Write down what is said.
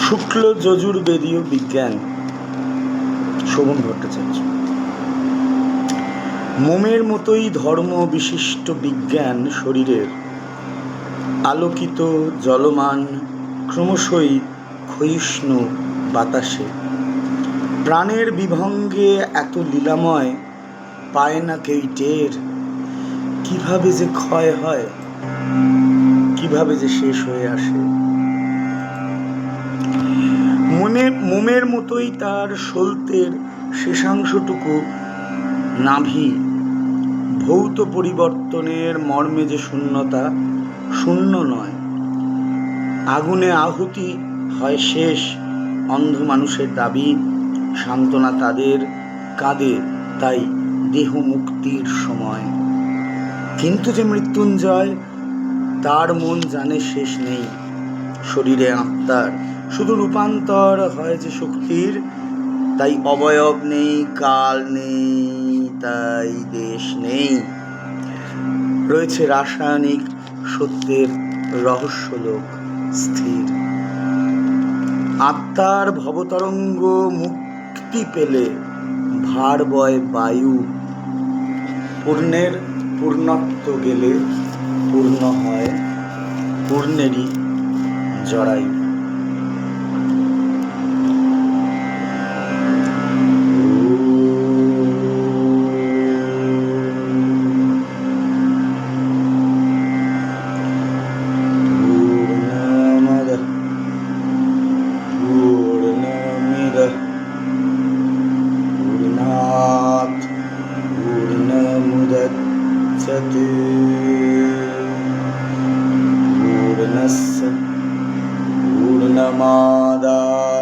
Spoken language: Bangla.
শুক্ল যজুর্বেদীয় বিজ্ঞান, শোভন ভট্টাচার্য। মোমের মতোই ধর্ম বিশিষ্ট বিজ্ঞান শরীরের আলোকিত জলমান ক্রমশই ক্ষয়িষ্ণু বাতাসে প্রাণের বিভঙ্গে এত লীলাময় পায় না কেই টের। কিভাবে যে ক্ষয় হয়, কিভাবে যে শেষ হয়ে আসে। মোমের মতোই তার সলতের শেষাংশটুকু নাভি, ভৌত পরিবর্তনের মর্মে যে শূন্যতা শূন্য নয়। আগুনে আহুতি হয় শেষ, অন্ধ মানুষের দাবি, সান্ত্বনা তাদের কাঁদে তাই দেহ মুক্তির সময়। কিন্তু যে মৃত্যুঞ্জয়, তার মন জানে শেষ নেই শরীরে আত্মার, শুধু রূপান্তর হয় যে শক্তির। তাই অবয়ব নেই, কাল নেই, তাই দেশ নেই। রয়েছে রাসায়নিক সত্যের রহস্যলোক স্থির। আত্মার ভবতরঙ্গ মুক্তি পেলে ভার বয় বায়ু, পূর্ণের পূর্ণত্ব গেলে পূর্ণ হয় পূর্ণেরই জরায়ু। पूर्णस्य पूर्णमादाय